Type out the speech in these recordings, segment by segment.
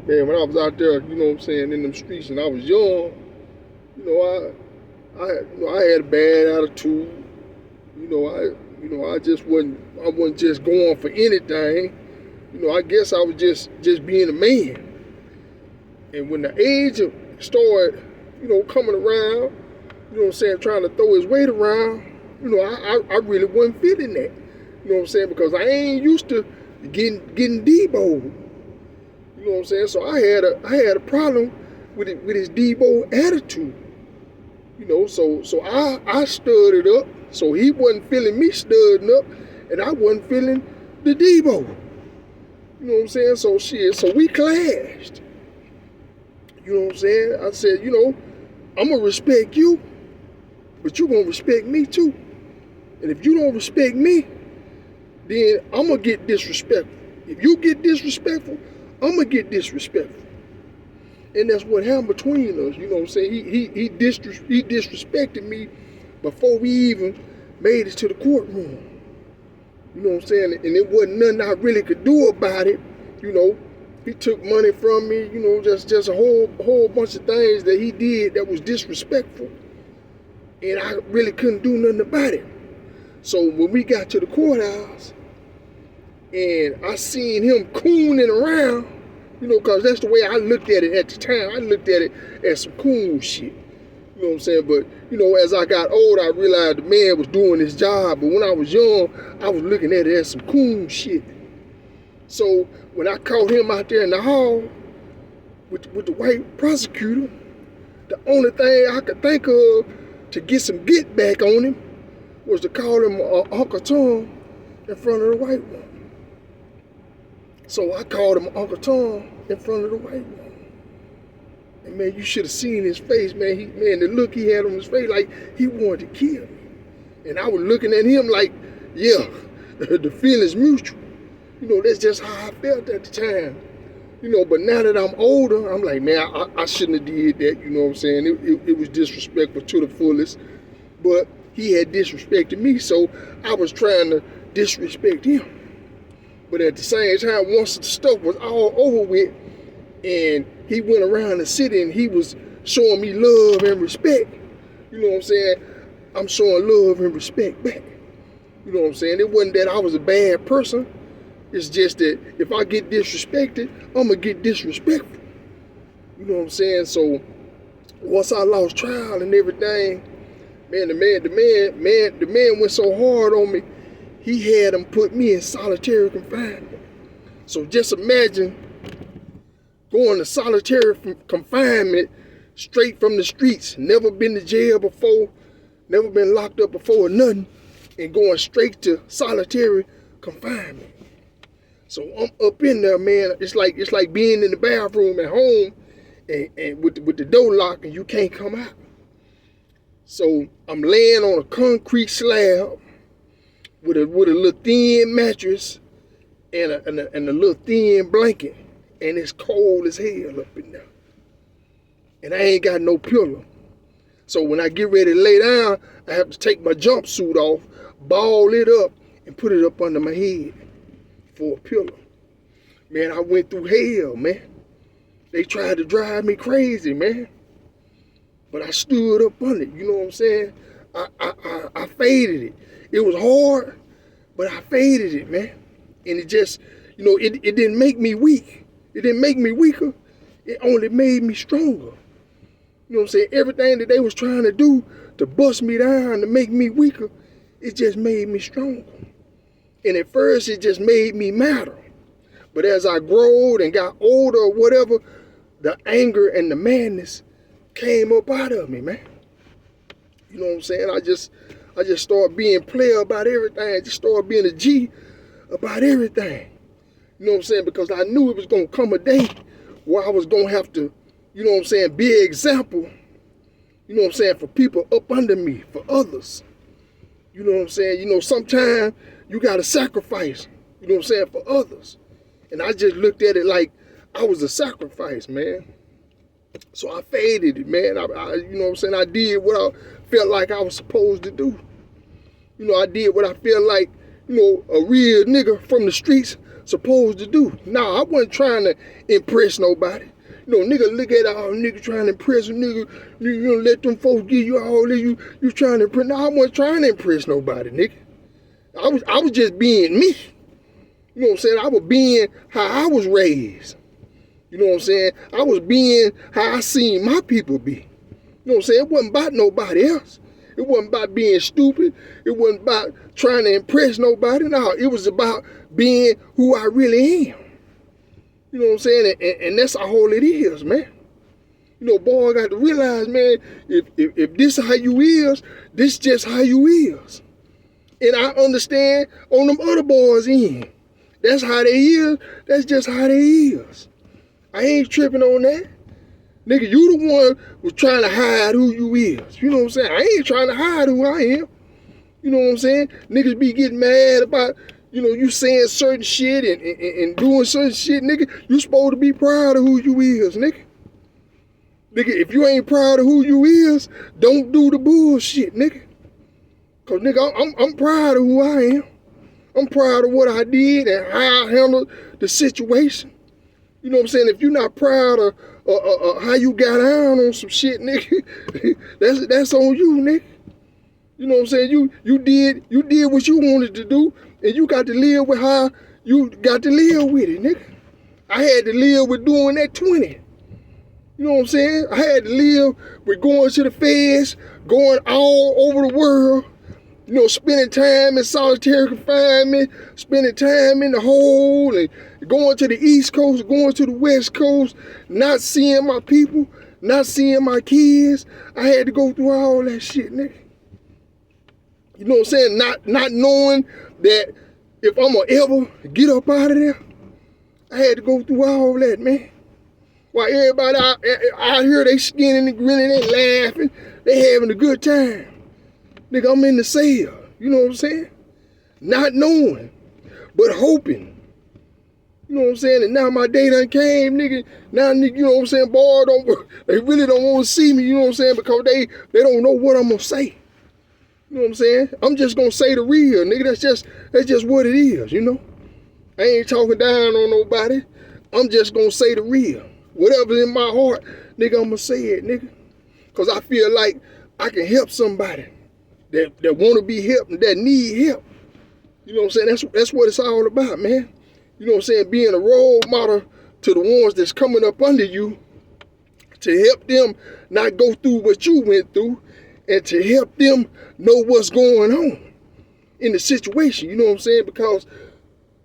Man, when I was out there, you know what I'm saying, in them streets and I was young, you know, I had a bad attitude. I just wasn't just going for anything. I guess I was just being a man. And when the age started, coming around, you know what I'm saying, trying to throw his weight around, I really wasn't feeling that. You know what I'm saying? Because I ain't used to getting Debo. You know what I'm saying? So I had a problem with his Debo attitude. So I stirred it up. So he wasn't feeling me stirring up, and I wasn't feeling the Debo. You know what I'm saying? So we clashed. You know what I'm saying? I said, I'm gonna respect you, but you gonna respect me too. And if you don't respect me, then I'm gonna get disrespectful. If you get disrespectful, I'm gonna get disrespectful. And that's what happened between us. You know what I'm saying? He disrespected me before we even made it to the courtroom. You know what I'm saying? And it wasn't nothing I really could do about it. He took money from me, just a whole bunch of things that he did that was disrespectful. And I really couldn't do nothing about it. So when we got to the courthouse and I seen him cooning around, because that's the way I looked at it at the time. I looked at it as some cool shit. You know what I'm saying? But, as I got older, I realized the man was doing his job. But when I was young, I was looking at it as some cool shit. So when I caught him out there in the hall with the white prosecutor, the only thing I could think of to get some get back on him was to call him Uncle Tom in front of the white woman. So I called him Uncle Tom in front of the white woman. And man, you should have seen his face, man. The look he had on his face, like he wanted to kill me. And I was looking at him like, yeah, the feeling's mutual. That's just how I felt at the time. But now that I'm older, I'm like, man, I shouldn't have did that. You know what I'm saying? It was disrespectful to the fullest. But he had disrespected me, so I was trying to disrespect him. But at the same time, once the stuff was all over with, and he went around the city and he was showing me love and respect, you know what I'm saying? I'm showing love and respect back. You know what I'm saying? It wasn't that I was a bad person. It's just that if I get disrespected, I'm gonna get disrespectful. You know what I'm saying? So once I lost trial and everything, man, the man went so hard on me, he had him put me in solitary confinement. So just imagine going to solitary confinement straight from the streets, never been to jail before, never been locked up before or nothing, and going straight to solitary confinement. So I'm up in there, man. It's like being in the bathroom at home and with the door locked and you can't come out. So I'm laying on a concrete slab with a little thin mattress and a little thin blanket, and it's cold as hell up in there. And I ain't got no pillow. So when I get ready to lay down, I have to take my jumpsuit off, ball it up, and put it up under my head for a pillow. Man, I went through hell, man. They tried to drive me crazy, man. But I stood up on it, you know what I'm saying? I faded it. It was hard, but I faded it, man. And it just, it didn't make me weak. It didn't make me weaker. It only made me stronger. You know what I'm saying? Everything that they was trying to do to bust me down, to make me weaker, it just made me stronger. And at first, it just made me madder. But as I growed and got older or whatever, the anger and the madness came up out of me, man. You know what I'm saying? I just started being player about everything. I just started being a G about everything. You know what I'm saying? Because I knew it was going to come a day where I was going to have to, you know what I'm saying, be an example, you know what I'm saying, for people up under me, for others. You know what I'm saying? Sometimes you got to sacrifice, you know what I'm saying, for others. And I just looked at it like I was a sacrifice, man. So I faded it, man. I you know what I'm saying? I did what I felt like I was supposed to do. I did what I feel like, a real nigga from the streets supposed to do. Nah, I wasn't trying to impress nobody. You know, nigga, look at all nigga trying to impress a nigga. You don't let them folks give you all this. You trying to impress. Nah, I wasn't trying to impress nobody, nigga. I was just being me. You know what I'm saying? I was being how I was raised. You know what I'm saying? I was being how I seen my people be. You know what I'm saying? It wasn't about nobody else. It wasn't about being stupid. It wasn't about trying to impress nobody. No, it was about being who I really am. You know what I'm saying? And that's all it is, man. You know, boy, I got to realize, man, if this how you is, this just how you is. And I understand on them other boys' end. That's how they is. That's just how they is. I ain't tripping on that. Nigga, you the one was trying to hide who you is. You know what I'm saying? I ain't trying to hide who I am. You know what I'm saying? Niggas be getting mad about, you know, you saying certain shit and doing certain shit, nigga. You supposed to be proud of who you is, nigga. Nigga, if you ain't proud of who you is, don't do the bullshit, nigga. Cause nigga, I'm proud of who I am. I'm proud of what I did and how I handled the situation. You know what I'm saying? If you're not proud of how you got down on some shit, nigga, that's on you, nigga. You know what I'm saying? You did what you wanted to do, and you got to live with how you got to live with it, nigga. I had to live with doing that 20. You know what I'm saying? I had to live with going to the feds, going all over the world, you know, spending time in solitary confinement, spending time in the hole, and going to the East Coast, going to the West Coast, not seeing my people, not seeing my kids. I had to go through all that shit, nigga. You know what I'm saying? Not knowing that if I'm gonna ever get up out of there, I had to go through all that, man. While everybody out here, they skinning and grinning, they laughing, they having a good time. Nigga, I'm in the cell. You know what I'm saying? Not knowing, but hoping. You know what I'm saying? And now my day done came, nigga. Now, nigga, you know what I'm saying? Boy, they really don't want to see me, you know what I'm saying? Because they don't know what I'm going to say. You know what I'm saying? I'm just going to say the real, nigga. That's just what it is, you know? I ain't talking down on nobody. I'm just going to say the real. Whatever's in my heart, nigga, I'm going to say it, nigga. Because I feel like I can help somebody that want to be helped and that need help. You know what I'm saying? That's what it's all about, man. You know what I'm saying? Being a role model to the ones that's coming up under you to help them not go through what you went through and to help them know what's going on in the situation. You know what I'm saying? Because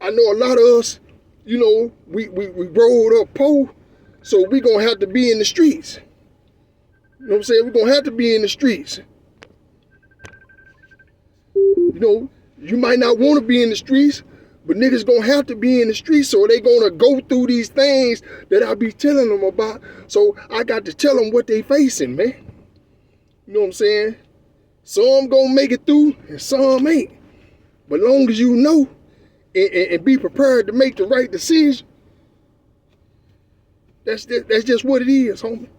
I know a lot of us, you know, we rolled up poor, so we going to have to be in the streets. You know what I'm saying? We're going to have to be in the streets. You know, you might not want to be in the streets, but niggas gonna have to be in the streets, so they gonna go through these things that I be telling them about. So I got to tell them what they facing, man. You know what I'm saying? Some gonna make it through and some ain't. But long as you know and be prepared to make the right decision, that's just what it is, homie.